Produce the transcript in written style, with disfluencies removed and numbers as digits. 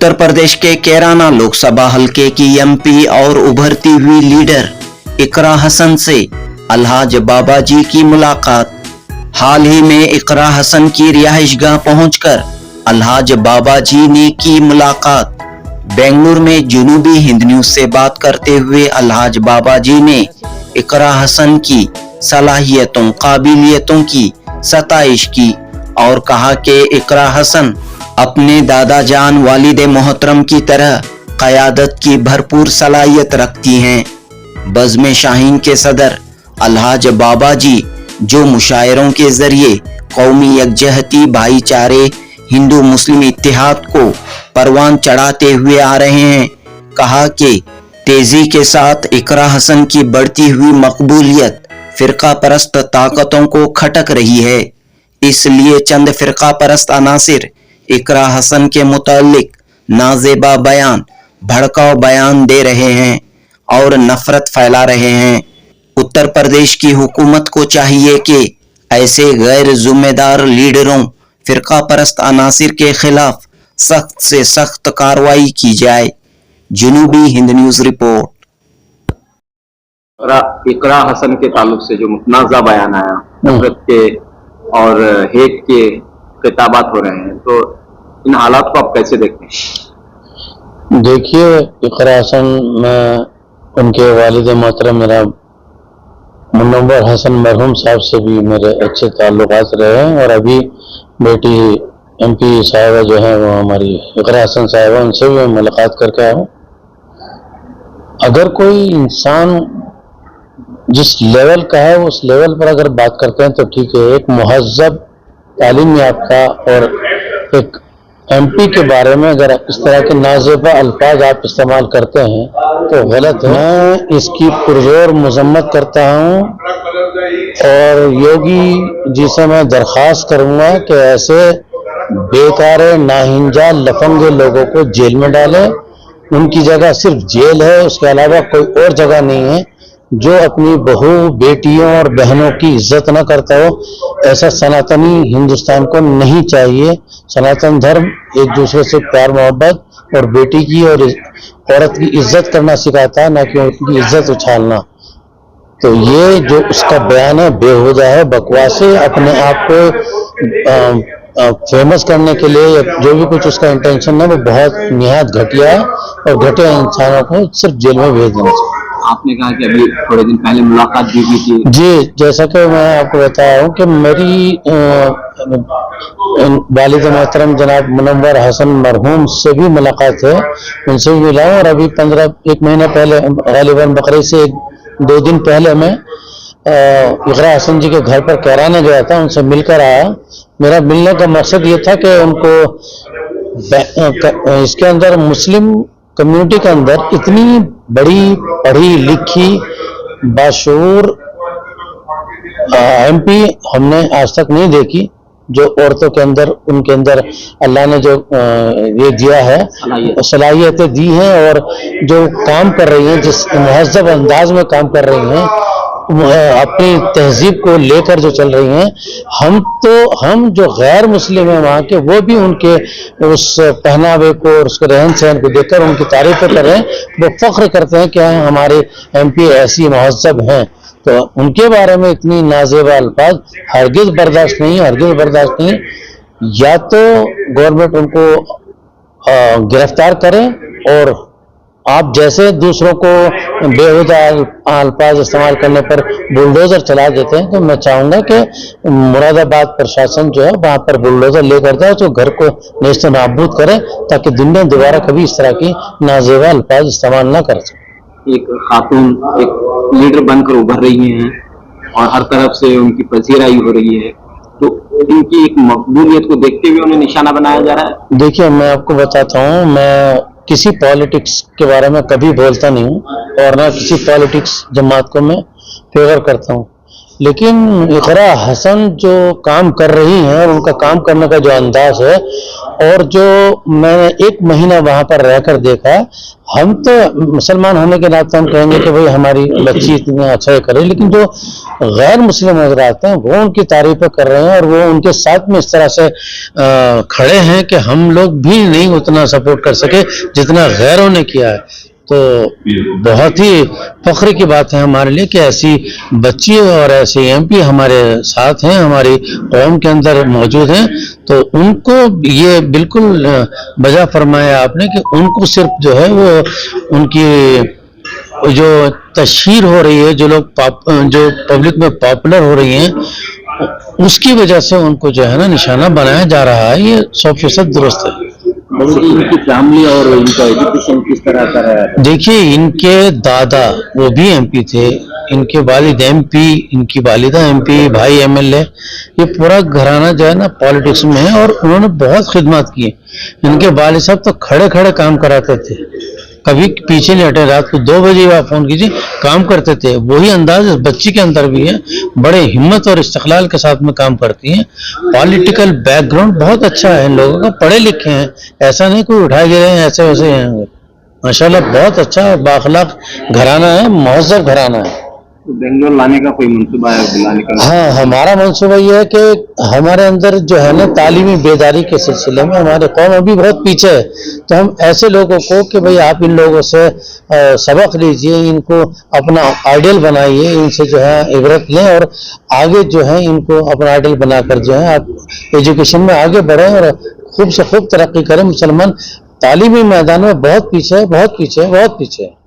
उत्तर प्रदेश के कैराना लोकसभा हलके की एमपी और उभरती हुई लीडर इकरा हसन से अलहाज बाबा जी की मुलाकात। हाल ही में इकरा हसन की रिहाइशगाह पहुंचकर अलहाज बाबा जी ने की मुलाकात। बेंगलुरु में जुनूबी हिंद न्यूज से बात करते हुए अलहाज बाबा जी ने इकरा हसन की सलाहियतों काबिलियतों की सताइश की और कहा कि इकरा हसन अपने दादा जान वालिद मोहतरम की तरह क़यादत की भरपूर सलाहियत रखती हैं। बज़्म शाहीन के सदर अलहाज बाबा जी जो मुशायरों के जरिए कौमी यकजहती, भाईचारे, हिंदू मुस्लिम इत्तेहाद को परवान चढ़ाते हुए आ रहे हैं, कहा कि तेजी के साथ इकरा हसन की बढ़ती हुई मकबूलियत फिरका परस्त ताकतों को खटक रही है। इसलिए चंद फिरका परस्त अनासिर इकरा हसन के मुतालिक नाजेबा बयान, भड़काऊ बयान दे रहे हैं और नफरत फैला रहे हैं। उत्तर प्रदेश की हुकूमत को चाहिए कि ऐसे गैर जिम्मेदार लीडरों, फिरका परस्त अनासिर के खिलाफ सख्त से सख्त कार्रवाई की जाए। जुनूबी हिंद न्यूज रिपोर्ट। इकरा हसन के ताल्लुक से जो मुतनाज़ा बयान आया, नफरत के और हेट के खिताबात हो रहे हैं, तो इन हालात को आप कैसे देखते हैं? देखिए, इकरा हसन में उनके वालिद मोहतरम मेरा मुनव्वर हसन मरहूम साहब से भी मेरे अच्छे ताल्लुकात रहे हैं और अभी बेटी एमपी साहिबा जो है वो हमारी इकरा हसन साहिबा, उनसे भी मैं मुलाकात करके आया हूँ। अगर कोई इंसान जिस लेवल का है उस लेवल पर अगर बात करते हैं तो ठीक है। एक मुहज़्ज़ब, तालीम याफ्ता और एक एमपी के बारे में अगर इस तरह के नाज़ेबा अल्फाज आप इस्तेमाल करते हैं तो गलत है। मैं इसकी पुरजोर मजम्मत करता हूँ और योगी जी से मैं दरख्वास्त करूँगा कि ऐसे बेकार नाहिंजा लफंगे लोगों को जेल में डालें। उनकी जगह सिर्फ जेल है, उसके अलावा कोई और जगह नहीं है। जो अपनी बहू, बेटियों और बहनों की इज्जत न करता हो, ऐसा सनातनी हिंदुस्तान को नहीं चाहिए। सनातन धर्म एक दूसरे से प्यार मोहब्बत और बेटी की और औरत की इज्जत करना सिखाता है, ना कि उनकी इज्जत उछालना। तो ये जो उसका बयान है बेहुदा है, बकवास है। अपने आप को फेमस करने के लिए जो भी कुछ उसका इंटेंशन है वो बहुत निहायत घटिया है और घटिया इंसानों को सिर्फ जेल में भेज देना चाहिए। आपने कहा कि अभी थोड़े दिन पहले मुलाकात भी की थी। जी, जैसा कि मैं आपको बताया हूँ कि मेरी वालिद मोहतरम जनाब मुनव्वर हसन मरहूम से भी मुलाकात है, उनसे भी मिला हूँ। और अभी 1 महीना पहले, गालिबन बकरीद से 2 दिन पहले मैं इकरा हसन जी के घर पर कैराना गया था, उनसे मिलकर आया। मेरा मिलने का मकसद ये था कि उनको इसके अंदर मुस्लिम कम्युनिटी के अंदर इतनी बड़ी पढ़ी लिखी बाशऊर एमपी हमने आज तक नहीं देखी, जो औरतों के अंदर, उनके अंदर अल्लाह ने जो ये दिया है, सलाहियतें दी हैं और जो काम कर रही हैं, जिस मुहज़्ज़ब अंदाज में काम कर रही हैं, अपनी तहजीब को लेकर जो चल रही हैं। हम जो गैर मुस्लिम हैं वहाँ के, वो भी उनके उस पहनावे को और उसके रहन सहन को देखकर उनकी तारीफ़ कर रहे हैं। वो फख्र करते हैं कि हमारे एमपी ऐसी मुहज़्ज़ब हैं। तो उनके बारे में इतनी नाज़ेबा अल्फाज हरगिज़ बर्दाश्त नहीं, हरगिज़ बर्दाश्त नहीं। या तो गवर्नमेंट उनको गिरफ्तार करें और आप जैसे दूसरों को बेहुदा अल्फाज इस्तेमाल करने पर बुलडोजर चला देते हैं, तो मैं चाहूँगा कि मुरादाबाद प्रशासन जो है वहाँ पर बुलडोजर लेकर जाए, तो घर को नेस्त नाबूद करे, ताकि दुनिया दोबारा कभी इस तरह की नाज़ेबा अल्फाज इस्तेमाल न कर सके। एक खातून एक लीडर बनकर उभर रही हैं और हर तरफ से उनकी पसीराई हो रही है, तो इनकी एक मकबूलियत को देखते हुए उन्हें निशाना बनाया जा रहा है। देखिए, मैं आपको बताता हूँ, मैं किसी पॉलिटिक्स के बारे में कभी बोलता नहीं हूँ और ना किसी पॉलिटिक्स जमात को मैं फेवर करता हूँ। لیکن اقرا حسن جو کام کر رہی ہیں اور ان کا کام کرنے کا جو انداز ہے اور جو میں نے 1 مہینہ وہاں پر رہ کر دیکھا، ہم تو مسلمان ہونے کے ناطے ہم کہیں گے کہ بھئی ہماری بچی اتنا اچھا کرے، لیکن جو غیر مسلم حضرات ہیں وہ ان کی تعریفیں کر رہے ہیں اور وہ ان کے ساتھ میں اس طرح سے کھڑے ہیں کہ ہم لوگ بھی نہیں اتنا سپورٹ کر سکے جتنا غیروں نے کیا ہے۔ تو بہت ہی فخر کی بات ہے ہمارے لیے کہ ایسی بچی اور ایسے ایم پی ہمارے ساتھ ہیں، ہماری قوم کے اندر موجود ہیں۔ تو ان کو یہ بالکل بجا فرمایا آپ نے کہ ان کو صرف جو ہے وہ ان کی جو تشہیر ہو رہی ہے، جو لوگ جو پبلک میں پاپولر ہو رہی ہیں، اس کی وجہ سے ان کو جو ہے نا نشانہ بنایا جا رہا ہے۔ یہ 100% درست ہے۔ ان کی فیملی اور ان کا ایجوکیشن کس طرح کا ہے؟ دیکھیے، ان کے دادا وہ بھی ایم پی تھے، ان کے والد ایم پی، ان کی والدہ ایم پی، بھائی ایم ایل اے، یہ پورا گھرانہ جو ہے نا پالیٹکس میں ہے اور انہوں نے بہت خدمات کی۔ ان کے والد صاحب تو کھڑے کھڑے کام کراتے تھے، کبھی پیچھے نہیں ہٹے، رات کو 2 بجے آپ فون کیجیے کام کرتے تھے۔ وہی انداز اس بچی کے اندر بھی ہے، بڑے ہمت اور استقلال کے ساتھ میں کام کرتی ہیں۔ پولیٹیکل بیک گراؤنڈ بہت اچھا ہے ان لوگوں کا، پڑھے لکھے ہیں، ایسا نہیں کوئی اٹھائے گئے ہیں ایسے ویسے ہیں، ماشاءاللہ بہت اچھا بااخلاق گھرانہ ہے، مہذب گھرانہ ہے۔ بنگلور لانے کا کوئی منصوبہ ہے بلانے کا؟ ہاں، ہمارا منصوبہ یہ ہے کہ ہمارے اندر جو ہے نا تعلیمی بیداری کے سلسلے میں ہمارے قوم ابھی بہت پیچھے ہے، تو ہم ایسے لوگوں کو کہ بھئی آپ ان لوگوں سے سبق لیجئے، ان کو اپنا آئیڈیل بنائیے، ان سے جو ہے عبرت لیں اور آگے جو ہے ان کو اپنا آئیڈیل بنا کر جو ہے آپ ایجوکیشن میں آگے بڑھیں اور خوب سے خوب ترقی کریں۔ مسلمان تعلیمی میدان میں بہت پیچھے ہے، بہت پیچھے ہے، بہت پیچھے ہے۔